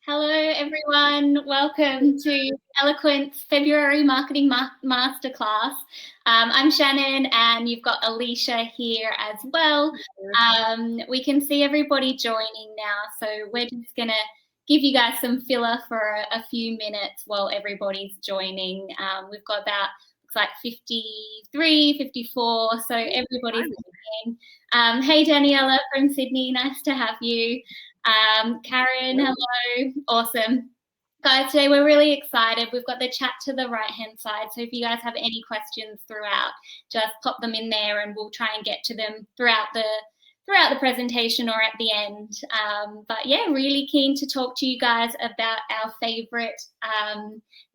Hello, everyone. Welcome to Eloquent's February Marketing Masterclass. I'm Shannon, and you've got Alicia here as well. We can see everybody joining now, so we're just going to give you guys some filler for a few minutes while everybody's joining. We've got about, looks like 53, 54, so everybody's joining. Hey, Daniela from Sydney, nice to have you. Karen, hello. Awesome. Guys, today we're really excited. We've got the chat to the right-hand side. So if you guys have any questions throughout, just pop them in there and we'll try and get to them throughout the presentation or at the end. But yeah, really keen to talk to you guys about our favorite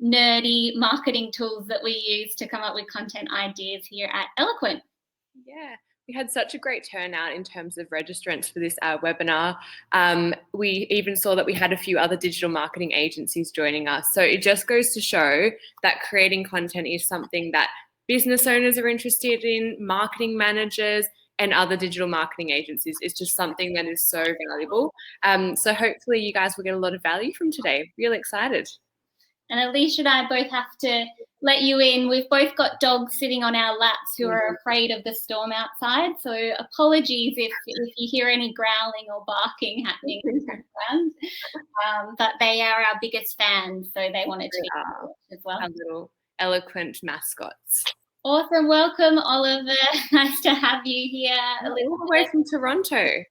nerdy marketing tools that we use to come up with content ideas here at Eloquent. Yeah. We had such a great turnout in terms of registrants for this webinar. We even saw that we had a few other digital marketing agencies joining us. So it just goes to show that creating content is something that business owners are interested in, marketing managers, and other digital marketing agencies. It's just something that is so valuable. So hopefully you guys will get a lot of value from today. Really excited. And Alicia and I both have to let you in. We've both got dogs sitting on our laps who are afraid of the storm outside. So apologies if you hear any growling or barking happening in the background. But they are our biggest fans, so they wanted to be as well. Our little Eloquent mascots. Awesome. Welcome, Oliver. Nice to have you here. All the way from Toronto.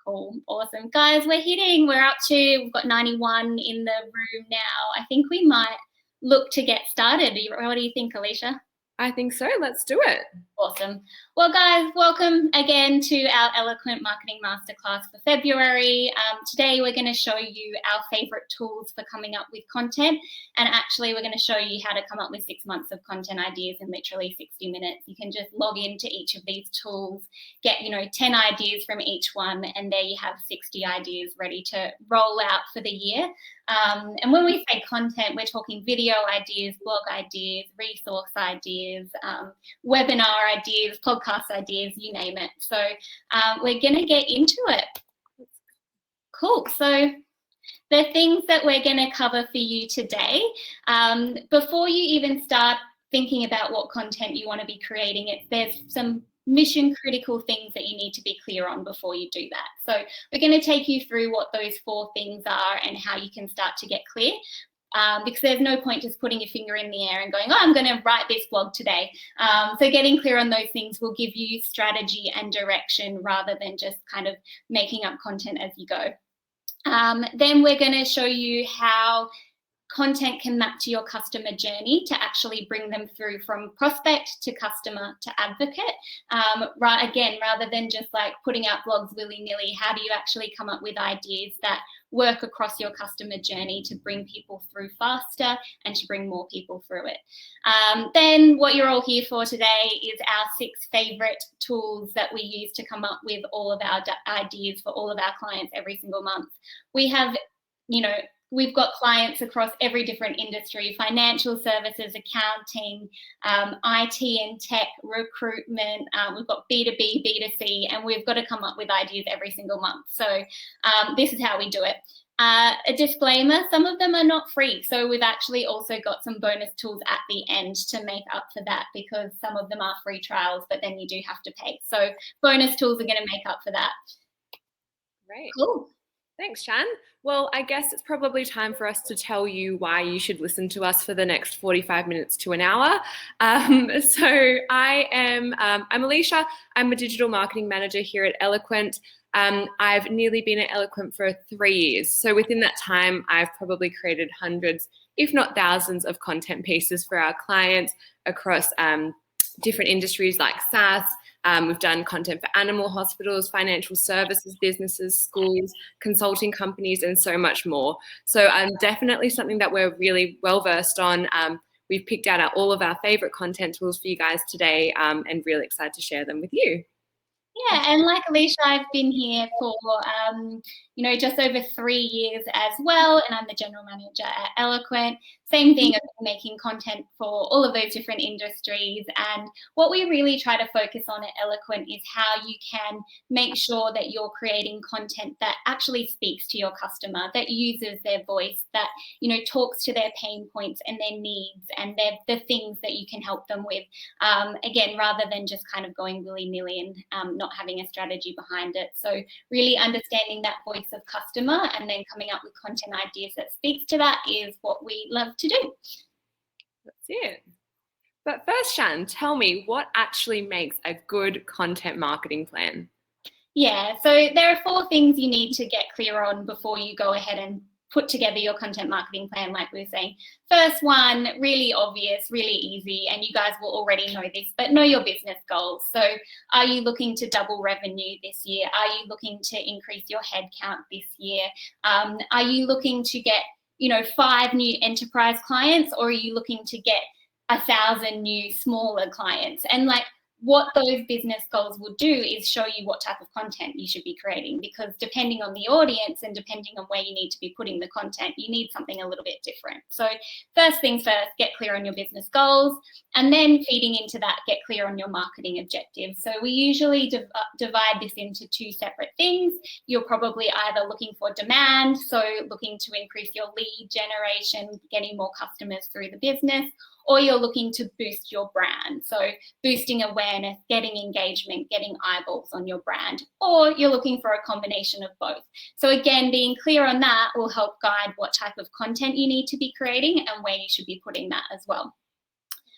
Cool. Awesome. Guys, we've got 91 in the room now. I think we might look to get started. What do you think, Alicia? I think so. Let's do it. Awesome. Well, guys, welcome again to our Eloquent Marketing Masterclass for February. Today, we're going to show you our favorite tools for coming up with content. And actually, we're going to show you how to come up with 6 months of content ideas in literally 60 minutes. You can just log into each of these tools, get, 10 ideas from each one, and there you have 60 ideas ready to roll out for the year. And when we say content, we're talking video ideas, blog ideas, resource ideas, webinar ideas, podcast ideas, you name it. So we're going to get into it. Cool. So the things that we're going to cover for you today, before you even start thinking about what content you want to be creating, there's some mission critical things that you need to be clear on before you do that. So we're going to take you through what those 4 things are and how you can start to get clear. Because there's no point just putting your finger in the air and going, I'm going to write this blog today. So getting clear on those things will give you strategy and direction rather than just kind of making up content as you go. Then we're going to show you how content can map to your customer journey to actually bring them through from prospect to customer to advocate. Again, rather than just like putting out blogs willy-nilly, how do you actually come up with ideas that work across your customer journey to bring people through faster and to bring more people through it. Then what you're all here for today is our 6 favorite tools that we use to come up with all of our ideas for all of our clients every single month. We have, we've got clients across every different industry: financial services, accounting, IT and tech, recruitment. We've got B2B, B2C, and we've got to come up with ideas every single month. So this is how we do it. A disclaimer, some of them are not free. So we've actually also got some bonus tools at the end to make up for that, because some of them are free trials, but then you do have to pay. So bonus tools are going to make up for that. Great. Cool. Thanks, Shan. Well, I guess it's probably time for us to tell you why you should listen to us for the next 45 minutes to an hour. So I'm Alicia. I'm a digital marketing manager here at Eloquent. I've nearly been at Eloquent for 3 years. So within that time, I've probably created hundreds, if not thousands, of content pieces for our clients across different industries like SaaS. We've done content for animal hospitals, financial services, businesses, schools, consulting companies, and so much more. So definitely something that we're really well versed on. We've picked out all of our favorite content tools for you guys today, and really excited to share them with you. Yeah, and like Alicia, I've been here for just over 3 years as well, and I'm the general manager at Eloquent. Same thing, of making content for all of those different industries. And what we really try to focus on at Eloquent is how you can make sure that you're creating content that actually speaks to your customer, that uses their voice, that talks to their pain points and their needs and the things that you can help them with. Again, rather than just kind of going willy-nilly and not having a strategy behind it. So really understanding that voice of customer and then coming up with content ideas that speaks to that is what we love to do. That's it. But first, Shan, tell me what actually makes a good content marketing plan? Yeah, so there are 4 things you need to get clear on before you go ahead and put together your content marketing plan, like we were saying. First one, really obvious, really easy, and you guys will already know this, but know your business goals. So are you looking to double revenue this year? Are you looking to increase your headcount this year? Are you looking to get 5 new enterprise clients, or are you looking to get 1,000 new smaller clients? And what those business goals will do is show you what type of content you should be creating, because depending on the audience and depending on where you need to be putting the content, you need something a little bit different. So first things first, get clear on your business goals, and then feeding into that, get clear on your marketing objectives. So we usually divide this into 2 separate things. You're probably either looking for demand, so looking to increase your lead generation, getting more customers through the business, or you're looking to boost your brand. So boosting awareness, getting engagement, getting eyeballs on your brand, or you're looking for a combination of both. So again, being clear on that will help guide what type of content you need to be creating and where you should be putting that as well.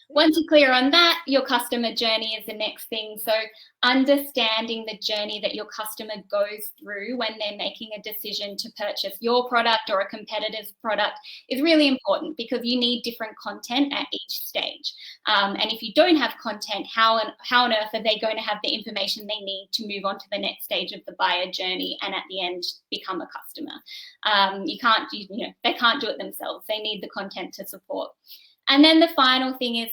Once you're clear on that, your customer journey is the next thing. So understanding the journey that your customer goes through when they're making a decision to purchase your product or a competitor's product is really important, because you need different content at each stage. And if you don't have content, how on earth are they going to have the information they need to move on to the next stage of the buyer journey and at the end become a customer? They can't do it themselves. They need the content to support. And then the final thing is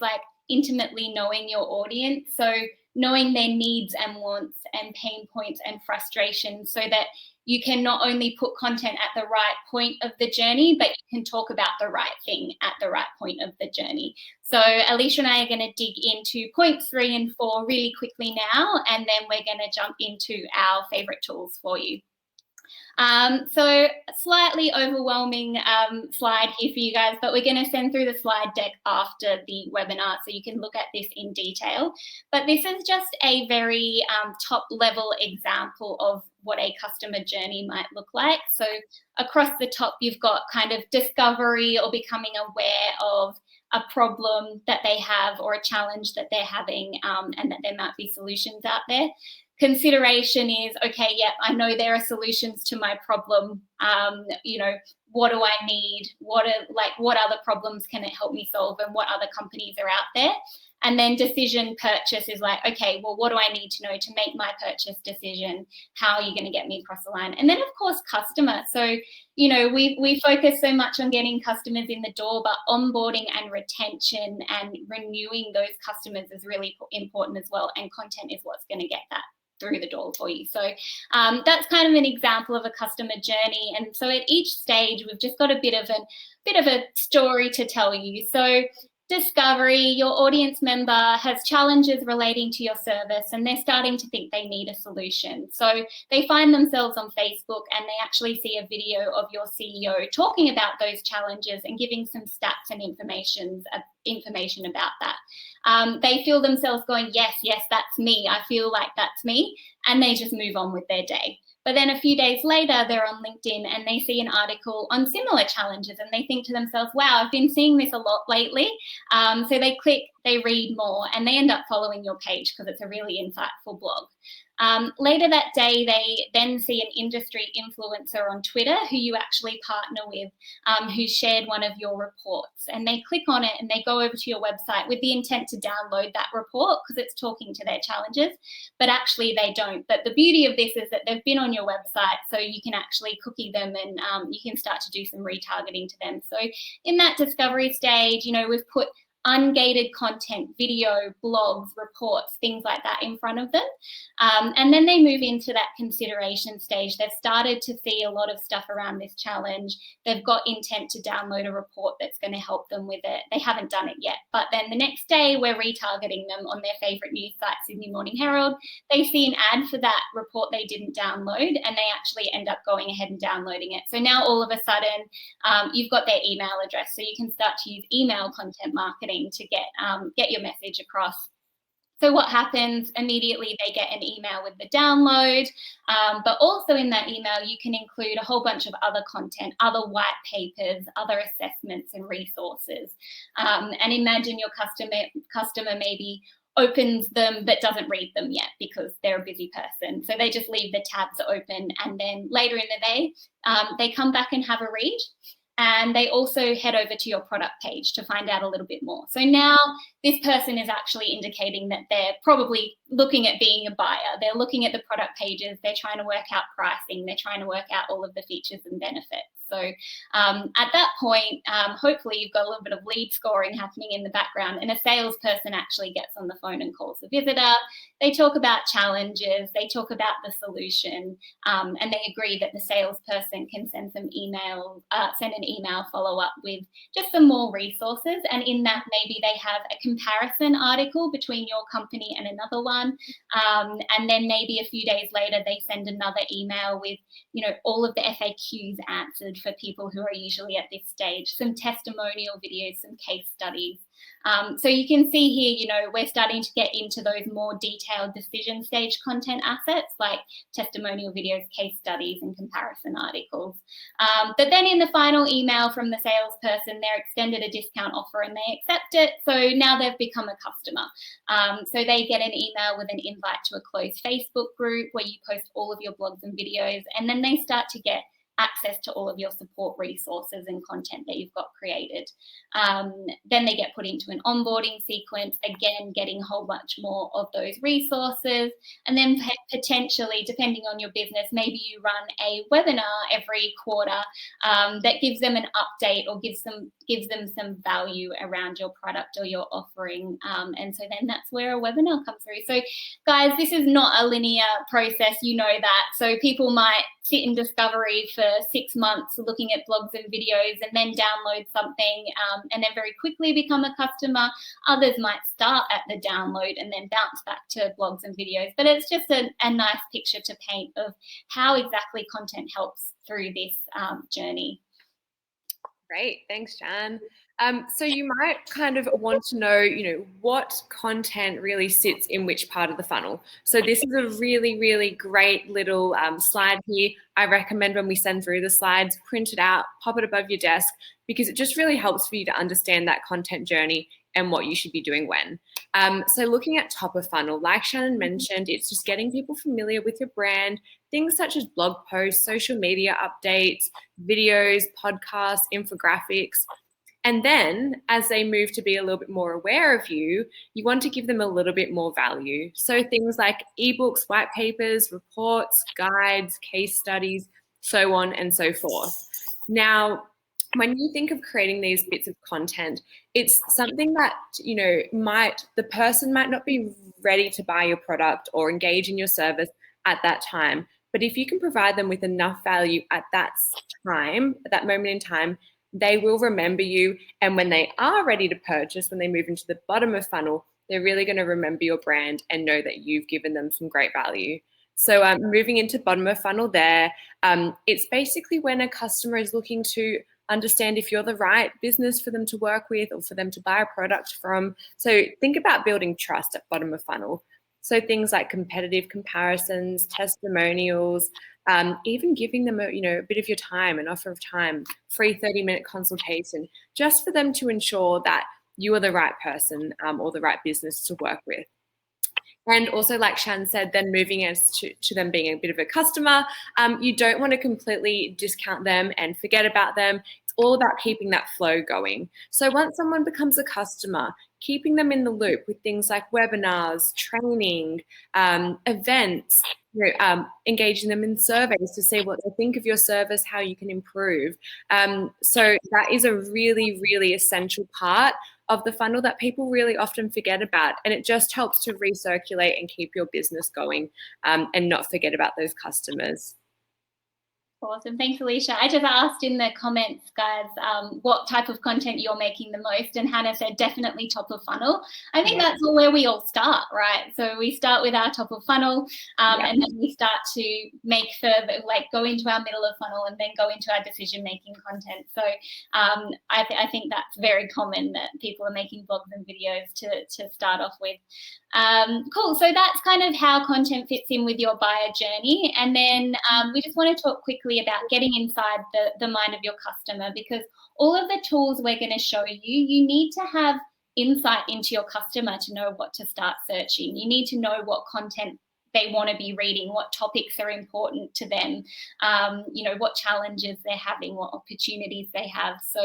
intimately knowing your audience. So knowing their needs and wants and pain points and frustrations, so that you can not only put content at the right point of the journey, but you can talk about the right thing at the right point of the journey. So Alicia and I are going to dig into points 3 and 4 really quickly now, and then we're going to jump into our favorite tools for you. So a slightly overwhelming slide here for you guys, but we're going to send through the slide deck after the webinar so you can look at this in detail. But this is just a very top level example of what a customer journey might look like. So across the top, you've got kind of discovery or becoming aware of a problem that they have or a challenge that they're having, and that there might be solutions out there. Consideration is, okay, yeah, I know there are solutions to my problem. What do I need? What other problems can it help me solve, and what other companies are out there? And then decision purchase is okay, well, what do I need to know to make my purchase decision? How are you going to get me across the line? And then, of course, customer. So, we focus so much on getting customers in the door, but onboarding and retention and renewing those customers is really important as well. And content is what's going to get that through the door for you. So that's kind of an example of a customer journey. And so at each stage, we've just got a bit of a story to tell you. So discovery, your audience member has challenges relating to your service and they're starting to think they need a solution. So they find themselves on Facebook and they actually see a video of your CEO talking about those challenges and giving some stats and information about that. They feel themselves going, yes, that's me. I feel like that's me. And they just move on with their day. But then a few days later, they're on LinkedIn and they see an article on similar challenges and they think to themselves, wow, I've been seeing this a lot lately. So they click, they read more, and they end up following your page because it's a really insightful blog. Later that day, they then see an industry influencer on Twitter who you actually partner with, who shared one of your reports. And they click on it and they go over to your website with the intent to download that report because it's talking to their challenges, but actually they don't. But the beauty of this is that they've been on your website, so you can actually cookie them and you can start to do some retargeting to them. So in that discovery stage, we've put ungated content, video, blogs, reports, things like that in front of them. And then they move into that consideration stage. They've started to see a lot of stuff around this challenge. They've got intent to download a report that's going to help them with it. They haven't done it yet. But then the next day, we're retargeting them on their favourite news site, Sydney Morning Herald. They see an ad for that report they didn't download, and they actually end up going ahead and downloading it. So now all of a sudden, you've got their email address. So you can start to use email content marketing to get your message across. So what happens? Immediately they get an email with the download, but also in that email you can include a whole bunch of other content, other white papers, other assessments and resources. And imagine your customer maybe opens them but doesn't read them yet because they're a busy person. So they just leave the tabs open, and then later in the day they come back and have a read. And they also head over to your product page to find out a little bit more. So now this person is actually indicating that they're probably looking at being a buyer. They're looking at the product pages. They're trying to work out pricing. They're trying to work out all of the features and benefits. So at that point, hopefully you've got a little bit of lead scoring happening in the background, and a salesperson actually gets on the phone and calls the visitor. They talk about challenges, they talk about the solution, and they agree that the salesperson can send an email follow-up with just some more resources. And in that, maybe they have a comparison article between your company and another one. And then maybe a few days later, they send another email with, all of the FAQs answered for people who are usually at this stage, some testimonial videos, some case studies. So you can see here, we're starting to get into those more detailed decision stage content assets like testimonial videos, case studies, and comparison articles. But then in the final email from the salesperson, they're extended a discount offer and they accept it. So now they've become a customer. So they get an email with an invite to a closed Facebook group where you post all of your blogs and videos, and then they start to get access to all of your support resources and content that you've got created. Then they get put into an onboarding sequence, again, getting a whole bunch more of those resources. And then potentially, depending on your business, maybe you run a webinar every quarter that gives them an update or gives them some value around your product or your offering. And so then that's where a webinar comes through. So guys, this is not a linear process, you know that. So people might sit in discovery for 6 months looking at blogs and videos and then download something and then very quickly become a customer. Others might start at the download and then bounce back to blogs and videos. But it's just a nice picture to paint of how exactly content helps through this journey. Great, thanks, Jan. So you might kind of want to know, what content really sits in which part of the funnel. So this is a really, really great little slide here. I recommend when we send through the slides, print it out, pop it above your desk, because it just really helps for you to understand that content journey and what you should be doing when. So looking at top of funnel, like Shannon mentioned, it's just getting people familiar with your brand, things such as blog posts, social media updates, videos, podcasts, infographics. And then as they move to be a little bit more aware of you, you want to give them a little bit more value. So things like ebooks, white papers, reports, guides, case studies, so on and so forth. Now, when you think of creating these bits of content, it's something that, the person might not be ready to buy your product or engage in your service at that time. But if you can provide them with enough value at that time, at that moment in time, they will remember you. And when they are ready to purchase, when they move into the bottom of funnel, they're really going to remember your brand and know that you've given them some great value. So moving into bottom of funnel there, it's basically when a customer is looking to understand if you're the right business for them to work with or for them to buy a product from. So think about building trust at bottom of funnel. So things like competitive comparisons, testimonials, even giving them a bit of your time, an offer of time, free 30-minute consultation, just for them to ensure that you are the right person or the right business to work with. And also, like Shan said, then moving us to them being a bit of a customer, you don't want to completely discount them and forget about them. It's all about keeping that flow going. So once someone becomes a customer, keeping them in the loop with things like webinars, training, events, engaging them in surveys to see what they think of your service, how you can improve. So that is a really, really essential part of the funnel that people really often forget about. And it just helps to recirculate and keep your business going, and not forget about those customers. Awesome. Thanks, Alicia. I just asked in the comments, guys, what type of content you're making the most, and Hannah said definitely top of funnel. I think that's where we all start, right? So we start with our top of funnel, and then we start to make further, like go into our middle of funnel and then go into our decision-making content. So I think that's very common that people are making blogs and videos to start off with. Cool. So that's kind of how content fits in with your buyer journey. And then we just want to talk quickly about getting inside the mind of your customer, because all of the tools we're going to show you, you need to have insight into your customer to know what to start searching. You need to know what content they want to be reading, what topics are important to them, you know, what challenges they're having, what opportunities they have. So,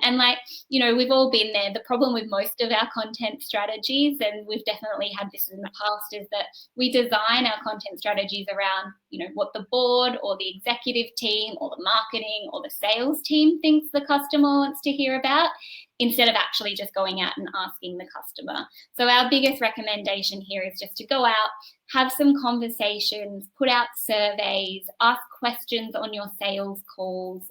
and like, you know, we've all been there. The problem with most of our content strategies, and we've definitely had this in the past, is that we design our content strategies around, you know, what the board or the executive team or the marketing or the sales team thinks the customer wants to hear about, instead of actually just going out and asking the customer. So our biggest recommendation here is just to go out, have some conversations, put out surveys, ask questions on your sales calls,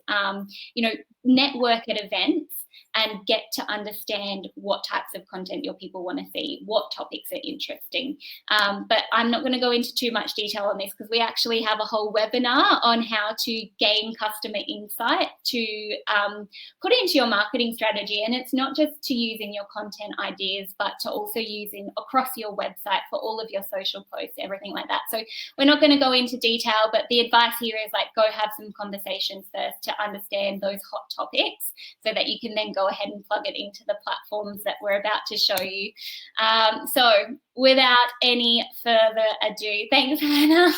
you know, network at events, and get to understand what types of content your people want to see, what topics are interesting. But I'm not going to go into too much detail on this, because we actually have a whole webinar on how to gain customer insight to put into your marketing strategy. And it's not just to use in your content ideas, but to also use in across your website for all of your social posts, everything like that. So we're not going to go into detail, but the advice here is like, go have some conversations first to understand those hot topics, so that you can then go ahead and plug it into the platforms that we're about to show you. So without any further ado, thanks, Hannah.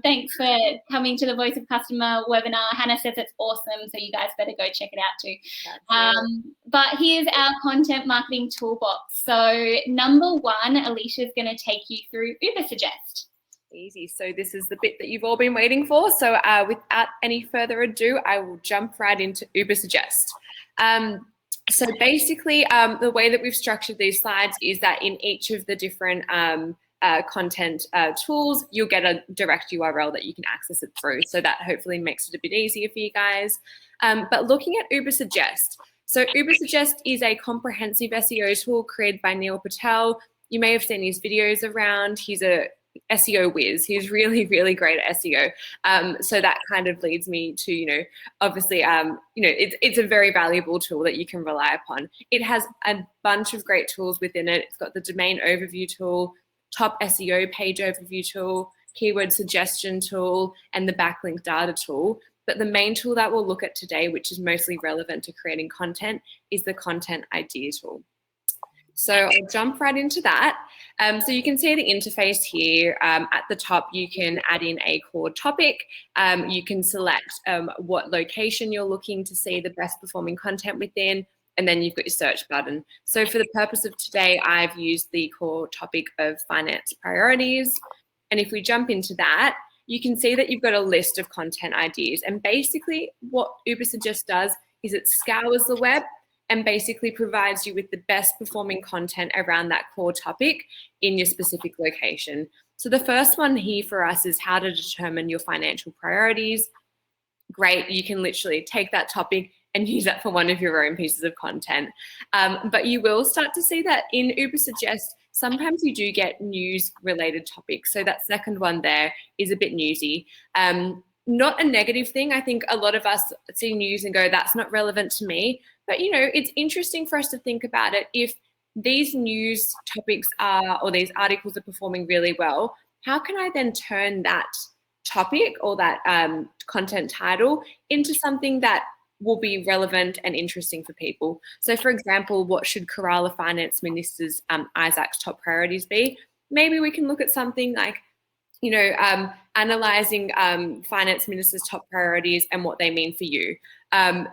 Thanks for coming to the Voice of Customer webinar. Hannah says it's awesome, so you guys better go check it out too. But here's our content marketing toolbox. So number one, Alicia's going to take you through Ubersuggest. Easy. So this is the bit that you've all been waiting for. So without any further ado, I will jump right into Ubersuggest. So basically, the way that we've structured these slides is that in each of the different content tools, you'll get a direct URL that you can access it through. So that hopefully makes it a bit easier for you guys. But looking at Ubersuggest. So Ubersuggest is a comprehensive SEO tool created by Neil Patel. You may have seen his videos around. He's a SEO whiz. He's really, really great at SEO. So that kind of leads me to, you know, obviously, you know, it's a very valuable tool that you can rely upon. It has a bunch of great tools within it. It's got the domain overview tool, top SEO page overview tool, keyword suggestion tool, and the backlink data tool. But the main tool that we'll look at today, which is mostly relevant to creating content, is the content idea tool. So I'll jump right into that. So you can see the interface here. At the top, you can add in a core topic. You can select what location you're looking to see the best performing content within, and then you've got your search button. So for the purpose of today, I've used the core topic of finance priorities. And if we jump into that, you can see that you've got a list of content ideas. And basically what Ubersuggest does is it scours the web and basically provides you with the best performing content around that core topic in your specific location. So the first one here for us is how to determine your financial priorities. Great, you can literally take that topic and use that for one of your own pieces of content. But you will start to see that in Ubersuggest, sometimes you do get news related topics. So that second one there is a bit newsy. Not a negative thing. I think a lot of us see news and go, that's not relevant to me. But, you know, it's interesting for us to think about it. If these news topics are, or these articles are performing really well, how can I then turn that topic or that content title into something that will be relevant and interesting for people? So, for example, what should Kerala Finance Minister's Isaac's top priorities be? Maybe we can look at something like, you know, analysing finance minister's top priorities and what they mean for you.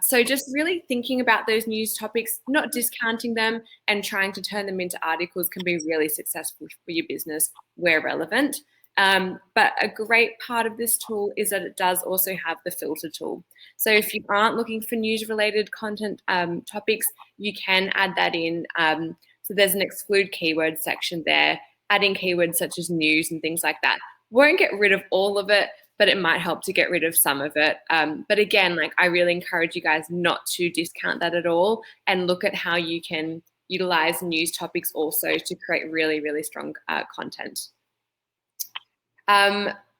So just really thinking about those news topics, not discounting them, and trying to turn them into articles can be really successful for your business where relevant. But a great part of this tool is that it does also have the filter tool. So if you aren't looking for news-related content topics, you can add that in. So there's an exclude keywords section there, adding keywords such as news and things like that. Won't get rid of all of it, but it might help to get rid of some of it. But again, like, I really encourage you guys not to discount that at all, and look at how you can utilize news topics also to create really, really strong content.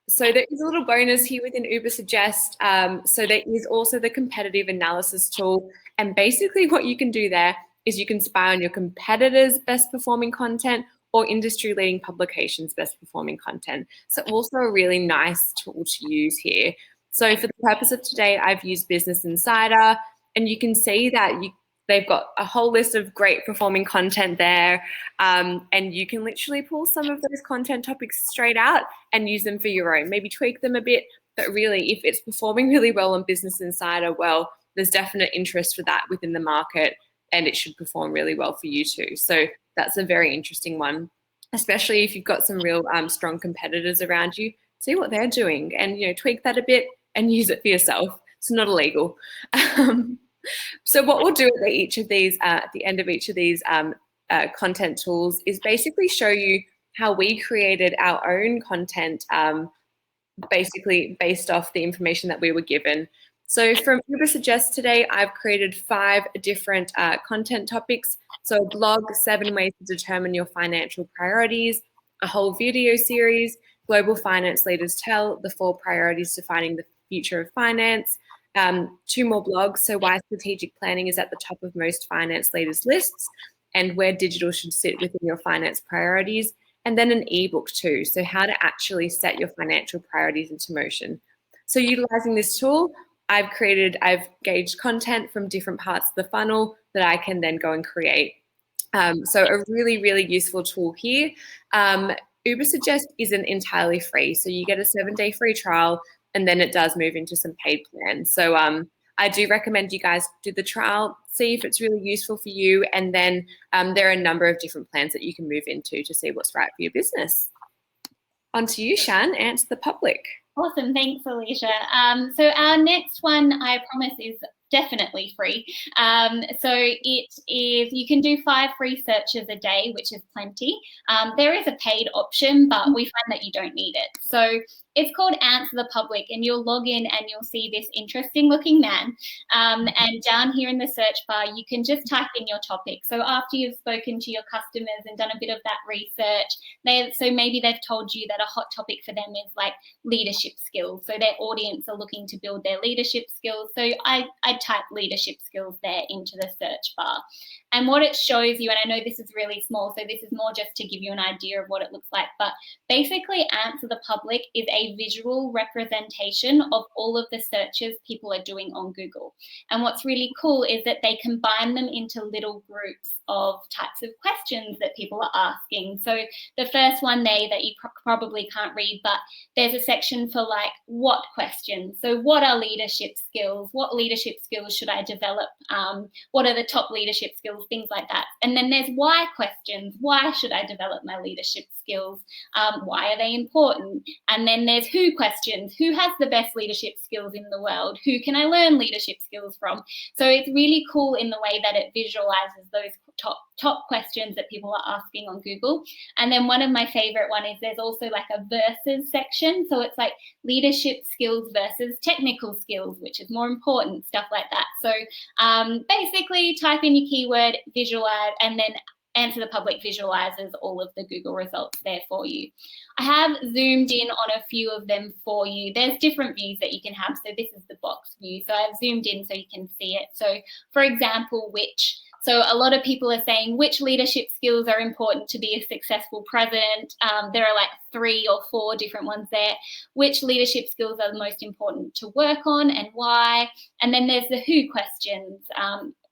So there is a little bonus here within Ubersuggest. So there is also the competitive analysis tool. And basically what you can do there is you can spy on your competitors' best performing content or industry leading publications' best performing content. So also a really nice tool to use here. So for the purpose of today, I've used Business Insider, and you can see that they've got a whole list of great performing content there. And you can literally pull some of those content topics straight out and use them for your own, maybe tweak them a bit. But really, if it's performing really well on Business Insider, well, there's definite interest for that within the market, and it should perform really well for you too. So that's a very interesting one, especially if you've got some real strong competitors around you. See what they're doing and, you know, tweak that a bit and use it for yourself. It's not illegal. So what we'll do at the end of each of these content tools is basically show you how we created our own content, basically based off the information that we were given. So from Ubersuggest today, I've created 5 different content topics. So a blog, 7 ways to determine your financial priorities, a whole video series, Global Finance Leaders Tell, the 4 priorities defining the future of finance, 2 more blogs, so why strategic planning is at the top of most finance leaders' lists, and where digital should sit within your finance priorities, and then an ebook too, so how to actually set your financial priorities into motion. So utilizing this tool, I've gauged content from different parts of the funnel that I can then go and create. So a really, really useful tool here. Ubersuggest isn't entirely free, so you get a 7-day free trial, and then it does move into some paid plans. So I do recommend you guys do the trial, see if it's really useful for you, and then there are a number of different plans that you can move into to see what's right for your business. On to you, Shan, answer the public. Awesome, thanks, Alicia. So our next one, I promise, is definitely free. So it is, you can do 5 free searches a day, which is plenty. There is a paid option, but we find that you don't need it. So it's called Answer the Public, and you'll log in and you'll see this interesting looking man. And down here in the search bar, you can just type in your topic. So after you've spoken to your customers and done a bit of that research, so maybe they've told you that a hot topic for them is like leadership skills. So their audience are looking to build their leadership skills. So I type leadership skills there into the search bar. And what it shows you, and I know this is really small, so this is more just to give you an idea of what it looks like, but basically Answer the Public is a visual representation of all of the searches people are doing on Google. And what's really cool is that they combine them into little groups of types of questions that people are asking. So the first one there that you probably can't read, but there's a section for like what questions. So what are leadership skills? What leadership skills should I develop? What are the top leadership skills? Things like that. And then there's why questions. Why should I develop my leadership skills? Why are they important? And then there's who questions. Who has the best leadership skills in the world? Who can I learn leadership skills from? So it's really cool in the way that it visualizes those top questions that people are asking on Google. And then one of my favorite one is there's also like a versus section. So it's like leadership skills versus technical skills, which is more important, stuff like that. So basically type in your keyword, visualize, and then Answer the Public visualizes all of the Google results there for you. I have zoomed in on a few of them for you. There's different views that you can have. So this is the box view. So I've zoomed in so you can see it. So for example, so a lot of people are saying which leadership skills are important to be a successful president. There are like 3 or 4 different ones there. Which leadership skills are the most important to work on and why? And then there's the who questions.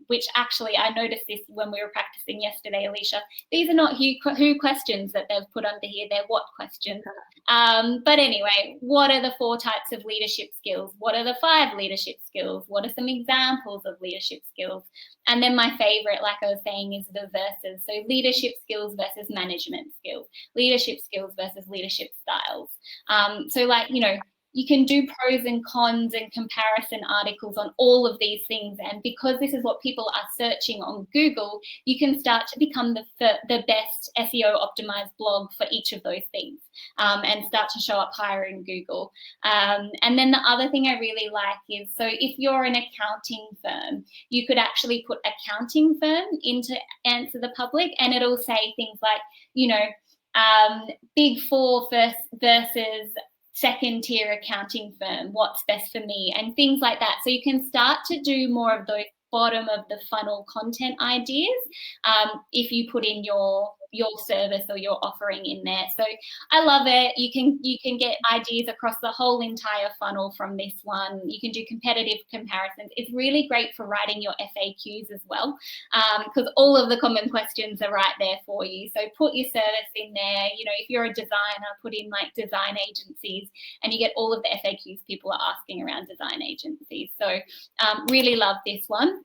which actually I noticed this when we were practicing yesterday, Alicia. These are not who questions that they've put under here, they're what questions. But anyway, what are the 4 types of leadership skills? What are the 5 leadership skills? What are some examples of leadership skills? And then my favorite, like I was saying, is the versus. So leadership skills versus management skills, leadership skills versus leadership styles. So like, you know, you can do pros and cons and comparison articles on all of these things. And because this is what people are searching on Google, you can start to become the best SEO optimized blog for each of those things, and start to show up higher in Google. And then the other thing I really like is, so if you're an accounting firm, you could actually put accounting firm into Answer the Public, and it'll say things like, you know, Big Four versus second tier accounting firm, what's best for me, and things like that. So you can start to do more of those bottom of the funnel content ideas if you put in your service or your offering in there. So I love it. You can get ideas across the whole entire funnel from this one. You can do competitive comparisons. It's really great for writing your FAQs as well, because all of the common questions are right there for you. So put your service in there. You know, if you're a designer, put in like design agencies, and you get all of the FAQs people are asking around design agencies. So really love this one.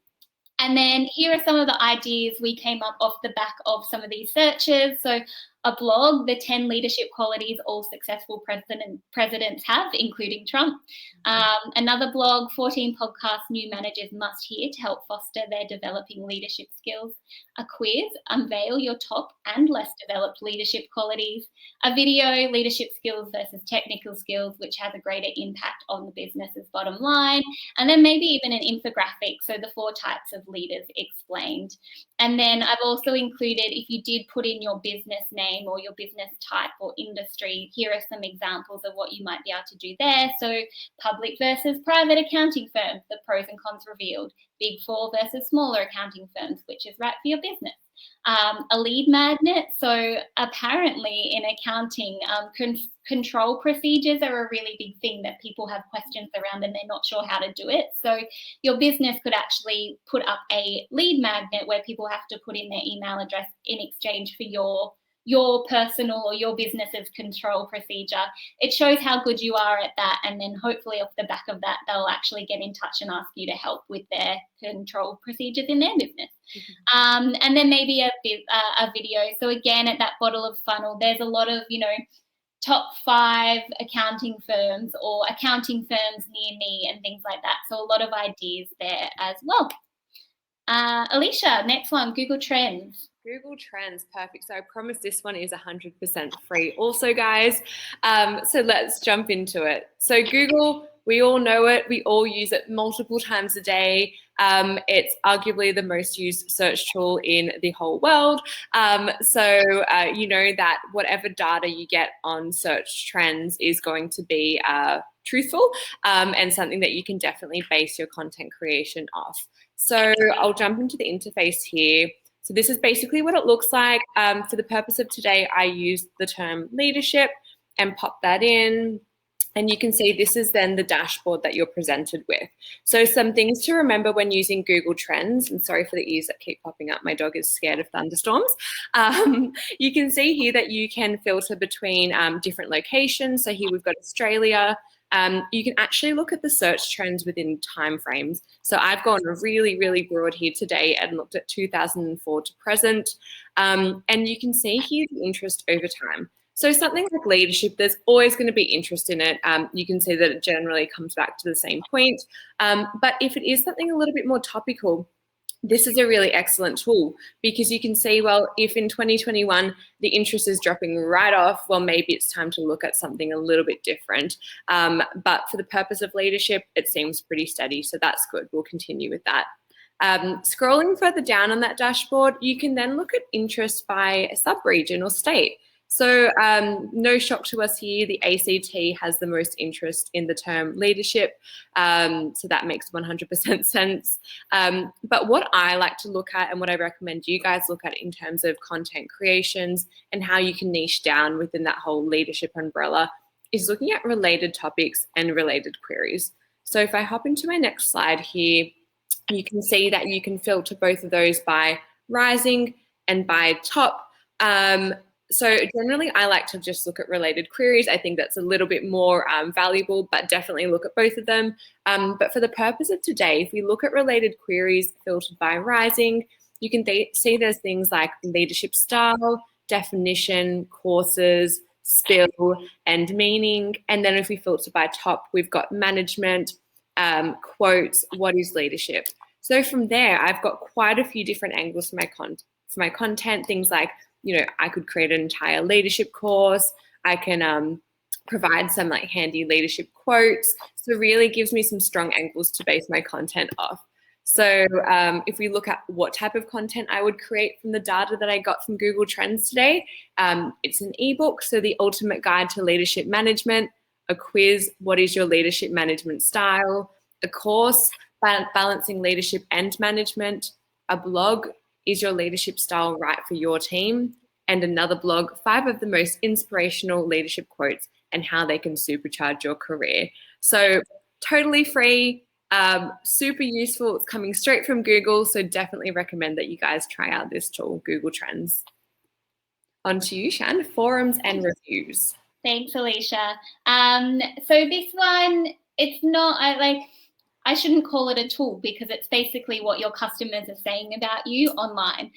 And then here are some of the ideas we came up off the back of some of these searches. So a blog, the 10 leadership qualities all successful presidents have, including Trump. Another blog, 14 podcasts new managers must hear to help foster their developing leadership skills. A quiz, unveil your top and less developed leadership qualities. A video, leadership skills versus technical skills, which has a greater impact on the business's bottom line. And then maybe even an infographic, so the 4 types of leaders explained. And then I've also included, if you did put in your business name or your business type or industry, here are some examples of what you might be able to do there. So public versus private accounting firms, the pros and cons revealed. Big Four versus smaller accounting firms, which is right for your business. A lead magnet. So apparently in accounting, control procedures are a really big thing that people have questions around and they're not sure how to do it. So your business could actually put up a lead magnet where people have to put in their email address in exchange for your personal or your business's control procedure. It shows how good you are at that, and then hopefully off the back of that they'll actually get in touch and ask you to help with their control procedures in their business. And then maybe a video. So again, at that bottom of funnel, there's a lot of, you know, top 5 accounting firms or accounting firms near me and things like that. So a lot of ideas there as well. Alicia, next one, Google Trends. Google Trends, perfect. So I promise this one is 100% free also, guys. So let's jump into it. So Google, we all know it. We all use it multiple times a day. It's arguably the most used search tool in the whole world. So you know that whatever data you get on search trends is going to be truthful and something that you can definitely base your content creation off. So I'll jump into the interface here. So this is basically what it looks like. For the purpose of today, I used the term leadership and pop that in. And you can see this is then the dashboard that you're presented with. So some things to remember when using Google Trends, and sorry for the ears that keep popping up, my dog is scared of thunderstorms. You can see here that you can filter between different locations. So here we've got Australia. You can actually look at the search trends within timeframes. So I've gone really, really broad here today and looked at 2004 to present. And you can see here the interest over time. So something like leadership, there's always going to be interest in it. You can see that it generally comes back to the same point. But if it is something a little bit more topical, this is a really excellent tool because you can see, well, if in 2021 the interest is dropping right off, well, maybe it's time to look at something a little bit different. But for the purpose of leadership, it seems pretty steady. So that's good. We'll continue with that. Scrolling further down on that dashboard, you can then look at interest by sub-region or state. So no shock to us here, the ACT has the most interest in the term leadership. So that makes 100% sense. But what I like to look at and what I recommend you guys look at in terms of content creations and how you can niche down within that whole leadership umbrella is looking at related topics and related queries. So if I hop into my next slide here, you can see that you can filter both of those by rising and by top. So generally, I like to just look at related queries. I think that's a little bit more valuable, but definitely look at both of them. But for the purpose of today, if we look at related queries filtered by rising, you can see there's things like leadership style, definition, courses, spill, and meaning. And then if we filter by top, we've got management, quotes, what is leadership? So from there, I've got quite a few different angles for my content, things like, I could create an entire leadership course. I can provide some like handy leadership quotes. So it really gives me some strong angles to base my content off. So if we look at what type of content I would create from the data that I got from Google Trends today, it's an ebook, so the ultimate guide to leadership management, a quiz, what is your leadership management style, a course, balancing leadership and management, a blog, is your leadership style right for your team, and another blog, 5 of the most inspirational leadership quotes and how they can supercharge your career. So totally free, super useful. It's coming straight from Google, so definitely recommend that you guys try out this tool, Google Trends. On to you, Shan, forums and reviews. Thanks, Alicia. So this one, it's not, I shouldn't call it a tool because it's basically what your customers are saying about you online.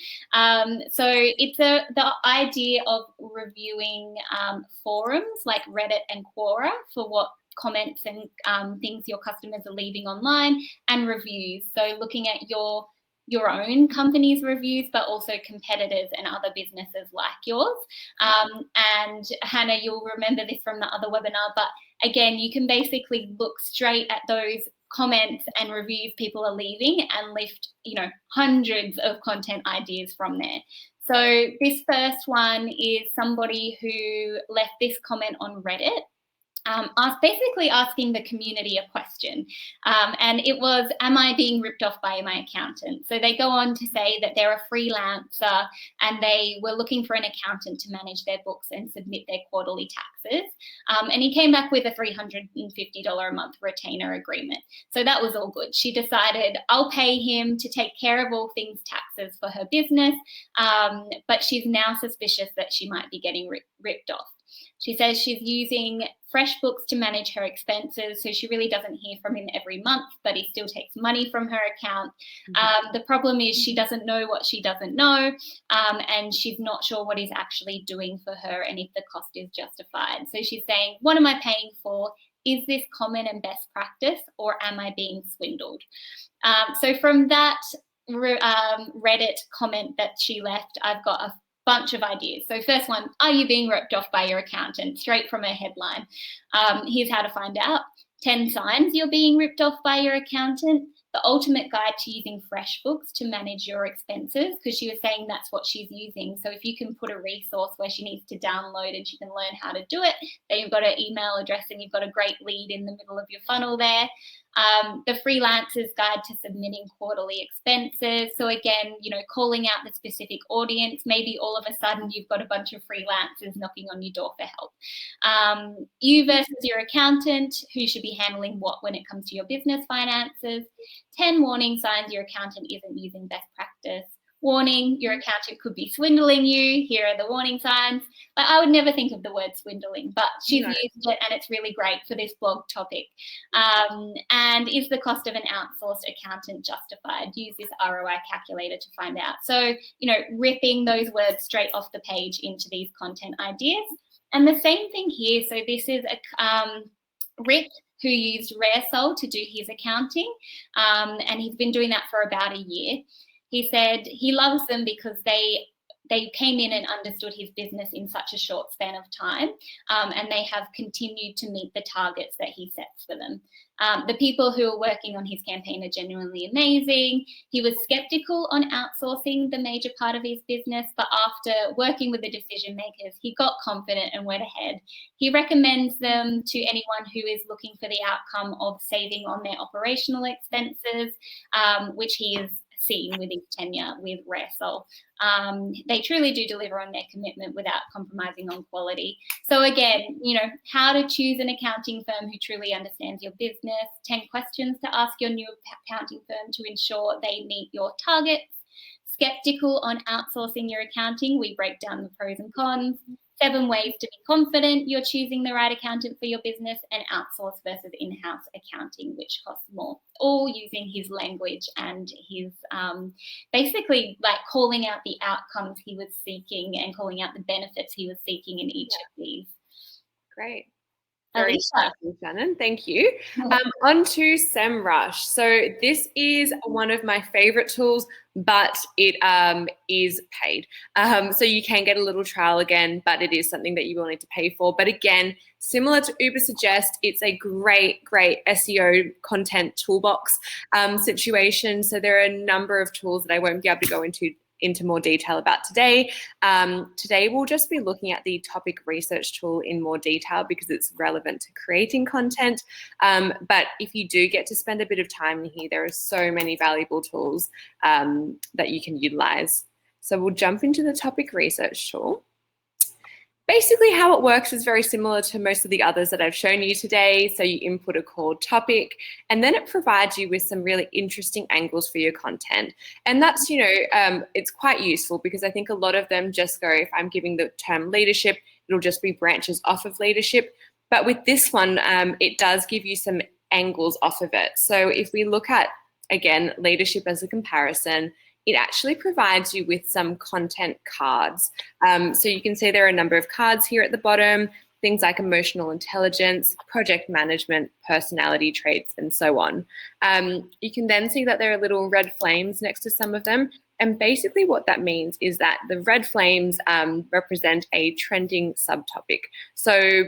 So it's the idea of reviewing forums like Reddit and Quora for what comments and things your customers are leaving online, and reviews. So looking at your own company's reviews, but also competitors and other businesses like yours. And Hannah, you'll remember this from the other webinar, but again, you can basically look straight at those comments and reviews people are leaving and lift, hundreds of content ideas from there. So this first one is somebody who left this comment on Reddit. Basically asking the community a question, and it was, am I being ripped off by my accountant? So they go on to say that they're a freelancer and they were looking for an accountant to manage their books and submit their quarterly taxes, and he came back with a $350 a month retainer agreement. So that was all good. She decided, I'll pay him to take care of all things taxes for her business, but she's now suspicious that she might be getting ripped off. She says she's using FreshBooks to manage her expenses, so she really doesn't hear from him every month, but he still takes money from her account. The problem is she doesn't know what she doesn't know, and she's not sure what he's actually doing for her and if the cost is justified. So she's saying, what am I paying for? Is this common and best practice, or am I being swindled? So from that Reddit comment that she left, I've got a bunch of ideas. So first one, are you being ripped off by your accountant? Straight from a headline. Here's how to find out. 10 signs you're being ripped off by your accountant. The ultimate guide to using FreshBooks to manage your expenses, because she was saying that's what she's using. So if you can put a resource where she needs to download and she can learn how to do it, then you've got her email address and you've got a great lead in the middle of your funnel there. The freelancer's guide to submitting quarterly expenses. So again, calling out the specific audience. Maybe all of a sudden you've got a bunch of freelancers knocking on your door for help. You versus your accountant, who should be handling what when it comes to your business finances. 10 warning signs your accountant isn't using best practice. Warning, your accountant could be swindling you. Here are the warning signs. Like, I would never think of the word swindling, but she's used it and it's really great for this blog topic. And is the cost of an outsourced accountant justified? Use this ROI calculator to find out. So, ripping those words straight off the page into these content ideas. And the same thing here. So this is Rick, who used RareSoul to do his accounting, and he's been doing that for about a year. He said he loves them because they came in and understood his business in such a short span of time, and they have continued to meet the targets that he sets for them. The people who are working on his campaign are genuinely amazing. He was skeptical on outsourcing the major part of his business, but after working with the decision makers, he got confident and went ahead. He recommends them to anyone who is looking for the outcome of saving on their operational expenses, which he is seen with his tenure with Rare. They truly do deliver on their commitment without compromising on quality. So again, how to choose an accounting firm who truly understands your business, 10 questions to ask your new accounting firm to ensure they meet your targets, skeptical on outsourcing your accounting, we break down the pros and cons, 7 ways to be confident you're choosing the right accountant for your business, and outsource versus in-house accounting, which costs more, all using his language and his basically like calling out the outcomes he was seeking and calling out the benefits he was seeking in each of these. Great. Very exciting, Shannon. Thank you. On to SEMrush. So this is one of my favorite tools, but it is paid. So you can get a little trial again, but it is something that you will need to pay for. But again, similar to Ubersuggest, it's a great SEO content toolbox situation. So there are a number of tools that I won't be able to go into more detail about today. Today we'll just be looking at the topic research tool in more detail because it's relevant to creating content. But if you do get to spend a bit of time in here, there are so many valuable tools that you can utilize. So we'll jump into the topic research tool. Basically how it works is very similar to most of the others that I've shown you today. So you input a core topic and then it provides you with some really interesting angles for your content. And that's, it's quite useful because I think a lot of them just go, if I'm giving the term leadership, it'll just be branches off of leadership. But with this one, it does give you some angles off of it. So if we look at, again, leadership as a comparison, it actually provides you with some content cards. So you can see there are a number of cards here at the bottom, things like emotional intelligence, project management, personality traits, and so on. You can then see that there are little red flames next to some of them. And basically what that means is that the red flames represent a trending subtopic. So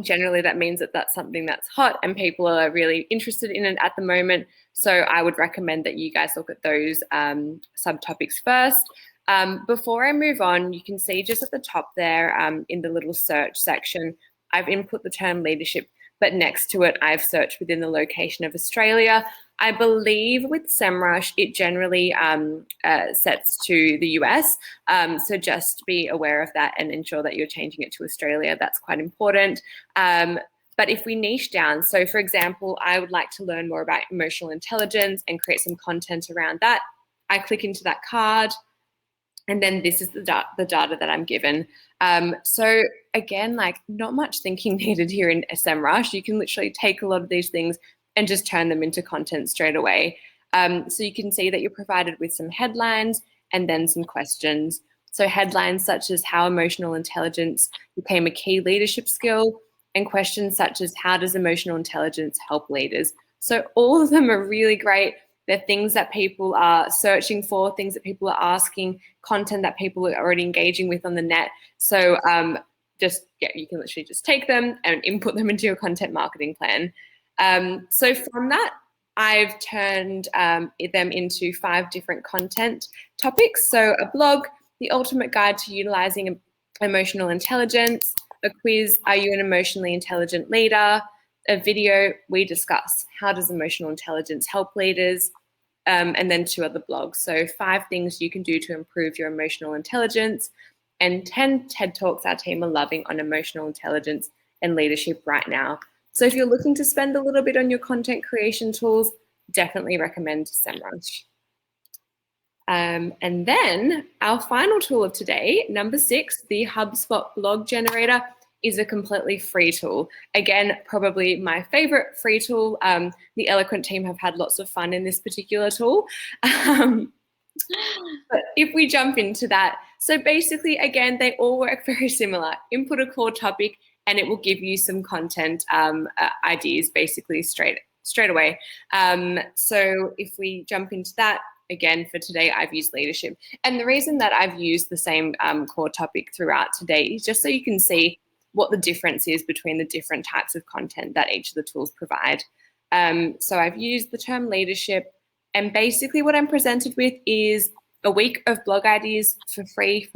generally that means that that's something that's hot and people are really interested in it at the moment. So I would recommend that you guys look at those subtopics first. Before I move on, you can see just at the top there in the little search section, I've input the term leadership, but next to it, I've searched within the location of Australia. I believe with SEMrush, it generally sets to the US. So just be aware of that and ensure that you're changing it to Australia. That's quite important. But if we niche down, so for example, I would like to learn more about emotional intelligence and create some content around that. I click into that card, and then this is the data that I'm given. So again, like not much thinking needed here in SEMrush. You can literally take a lot of these things and just turn them into content straight away. So you can see that you're provided with some headlines and then some questions. So headlines such as how emotional intelligence became a key leadership skill, and questions such as how does emotional intelligence help leaders? So all of them are really great. They're things that people are searching for, things that people are asking, content that people are already engaging with on the net. So you can literally just take them and input them into your content marketing plan. So from that, I've turned them into 5 different content topics. So a blog, the ultimate guide to utilizing emotional intelligence, a quiz, are you an emotionally intelligent leader? A video, we discuss how does emotional intelligence help leaders? And then 2 other blogs. So 5 things you can do to improve your emotional intelligence, and 10 TED Talks our team are loving on emotional intelligence and leadership right now. So if you're looking to spend a little bit on your content creation tools, definitely recommend SEMrush. And then our final tool of today, number 6, the HubSpot blog generator, is a completely free tool. Again, probably my favorite free tool. The Eloquent team have had lots of fun in this particular tool. But if we jump into that, so basically, again, they all work very similar. Input a core topic and it will give you some content ideas basically straight away. So if we jump into that, again, for today, I've used leadership. And the reason that I've used the same core topic throughout today is just so you can see what the difference is between the different types of content that each of the tools provide. So I've used the term leadership, and basically what I'm presented with is a week of blog ideas for free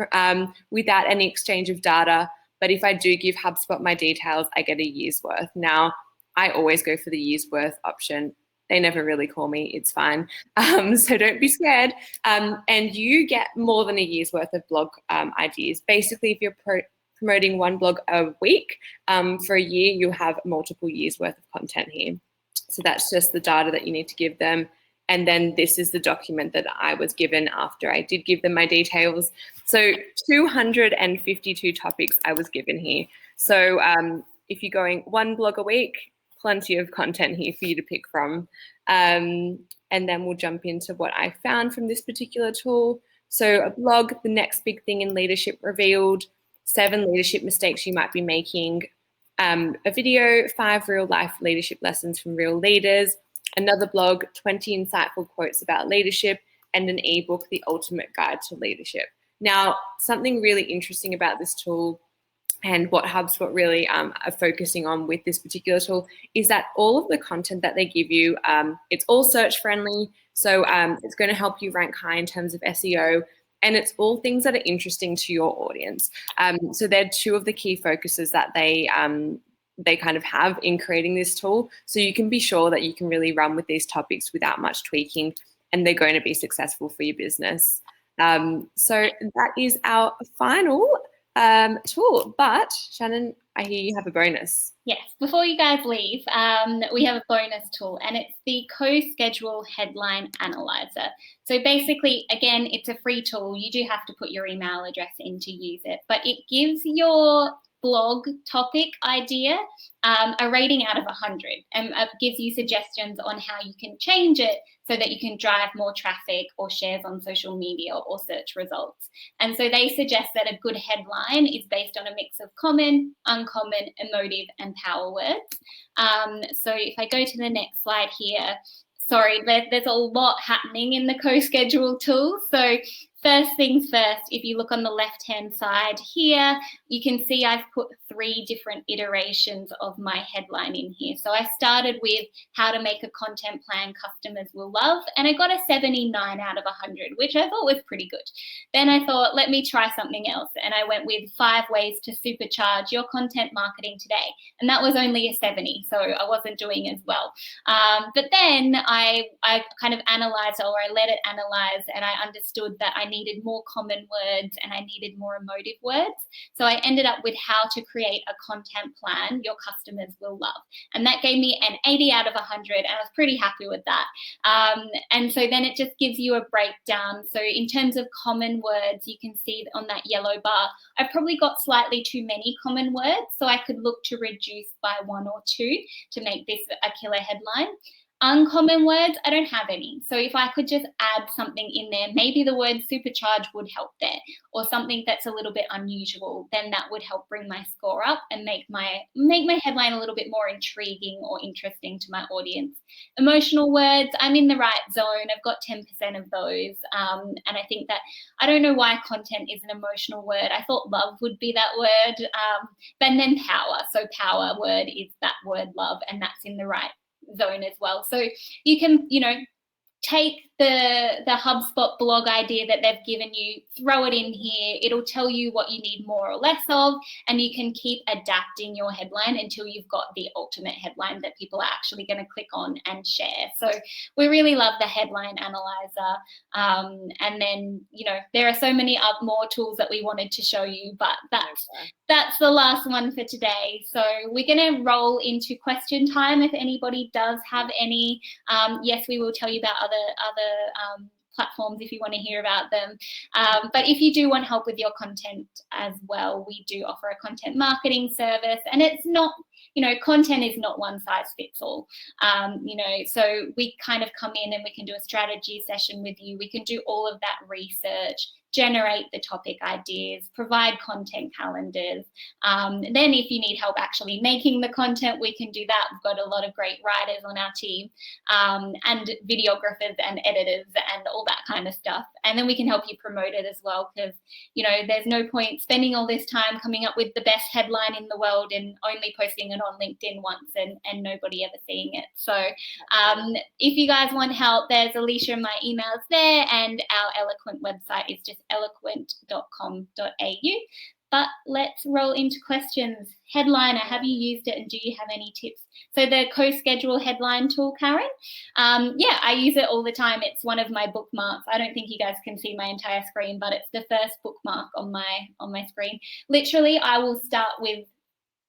without any exchange of data. But if I do give HubSpot my details, I get a year's worth. Now, I always go for the year's worth option. They never really call me. It's fine. So don't be scared. And you get more than a year's worth of blog ideas. Basically, if you're promoting one blog a week for a year, you'll have multiple years worth of content here. So that's just the data that you need to give them. And then this is the document that I was given after I did give them my details. So 252 topics I was given here. So if you're going one blog a week, plenty of content here for you to pick from. And then we'll jump into what I found from this particular tool. So a blog, the next big thing in leadership revealed, 7 leadership mistakes you might be making, a video, 5 real life leadership lessons from real leaders, another blog, 20 insightful quotes about leadership, and an ebook, The Ultimate Guide to Leadership. Now, something really interesting about this tool and what HubSpot really are focusing on with this particular tool is that all of the content that they give you, it's all search friendly. So it's going to help you rank high in terms of SEO. And it's all things that are interesting to your audience. So they're 2 of the key focuses that they kind of have in creating this tool. So you can be sure that you can really run with these topics without much tweaking, and they're going to be successful for your business. So that is our final tool. But Shannon, I hear you have a bonus. Yes, before you guys leave, we have a bonus tool, and it's the Co-Schedule Headline Analyzer. So basically, again, it's a free tool. You do have to put your email address in to use it, but it gives your blog topic idea a rating out of 100, and gives you suggestions on how you can change it so that you can drive more traffic or shares on social media or search results. And so they suggest that a good headline is based on a mix of common, uncommon, emotive, and power words. So if I go to the next slide here, sorry, there's a lot happening in the Co-Schedule tool. So first things first, if you look on the left-hand side here, you can see I've put 3 different iterations of my headline in here. So I started with how to make a content plan customers will love, and I got a 79 out of 100, which I thought was pretty good. Then I thought, let me try something else, and I went with 5 ways to supercharge your content marketing today, and that was only a 70, so I wasn't doing as well. But then I kind of analyzed, or I let it analyze, and I understood that I needed more common words and I needed more emotive words. So I ended up with how to create a content plan your customers will love. And that gave me an 80 out of 100, and I was pretty happy with that. And so then it just gives you a breakdown. So in terms of common words, you can see on that yellow bar, I've probably got slightly too many common words, so I could look to reduce by 1 or 2 to make this a killer headline. Uncommon words, I don't have any. So if I could just add something in there, maybe the word supercharge would help there, or something that's a little bit unusual, then that would help bring my score up and make my headline a little bit more intriguing or interesting to my audience. Emotional words, I'm in the right zone. I've got 10% of those. And I think that, I don't know why content is an emotional word. I thought love would be that word. But then power. So power word is that word love, and that's in the right zone as well. So you can, take the HubSpot blog idea that they've given you, throw it in here. It'll tell you what you need more or less of, and you can keep adapting your headline until you've got the ultimate headline that people are actually going to click on and share. So we really love the headline analyzer. And then, there are so many more tools that we wanted to show you, but that's the last one for today. So we're going to roll into question time. If anybody does have any, yes, we will tell you about other platforms if you want to hear about them. But if you do want help with your content as well, we do offer a content marketing service, and it's not, content is not one size fits all. So we kind of come in and we can do a strategy session with you. We can do all of that research, generate the topic ideas, provide content calendars. Then if you need help actually making the content, we can do that. We've got a lot of great writers on our team, and videographers and editors and all that kind of stuff. And then we can help you promote it as well, because, there's no point spending all this time coming up with the best headline in the world and only posting it on LinkedIn once and nobody ever seeing it. So if you guys want help, there's Alicia and my emails there, and our Eloquent website is just eloquent.com.au. But let's roll into questions. Headliner, have you used it and do you have any tips? So the co-schedule headline tool, Karen, yeah, I use it all the time. It's one of my bookmarks. I don't think you guys can see my entire screen, but it's the first bookmark on my screen. Literally, I will start with,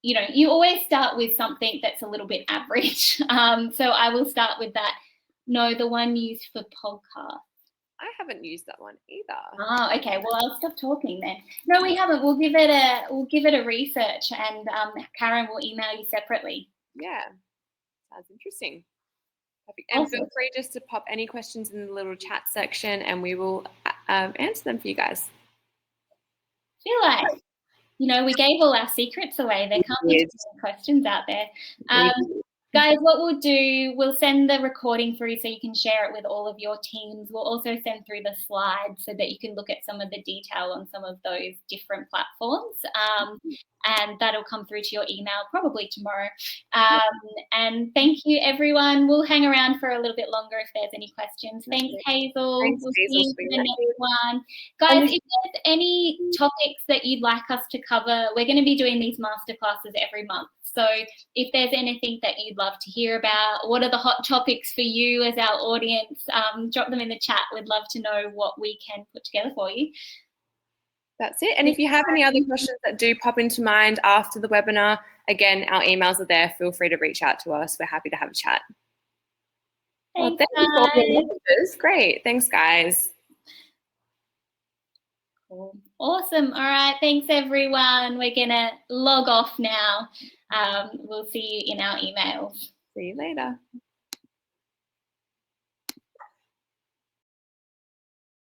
you know, you always start with something that's a little bit average. So I will start with that. No, the one used for podcast. I haven't used that one either. Oh, okay. Well, I'll stop talking then. No, we haven't. We'll give it a research, and Karen will email you separately. Yeah, sounds interesting. And Awesome. feel free just to pop any questions in the little chat section, and we will answer them for you guys. I feel like, you know, we gave all our secrets away. There can't be too many questions out there. Guys, what we'll do, we'll send the recording through so you can share it with all of your teams. We'll also send through the slides so that you can look at some of the detail on some of those different platforms. And that'll come through to your email probably tomorrow. And thank you, everyone. We'll hang around for a little bit longer if there's any questions. Thanks, Hazel. Thanks, we'll Hazel, see you for the next one. Guys, if there's any topics that you'd like us to cover, we're going to be doing these masterclasses every month. So if there's anything that you'd love to hear about, what are the hot topics for you as our audience, drop them in the chat. We'd love to know what we can put together for you. That's it. And if you have any other questions that do pop into mind after the webinar, again, our emails are there. Feel free to reach out to us. We're happy to have a chat. Thanks, thank you for all the messages. Great. Thanks, guys. Cool. Awesome. All right. Thanks, everyone. We're going to log off now. We'll see you in our emails. See you later.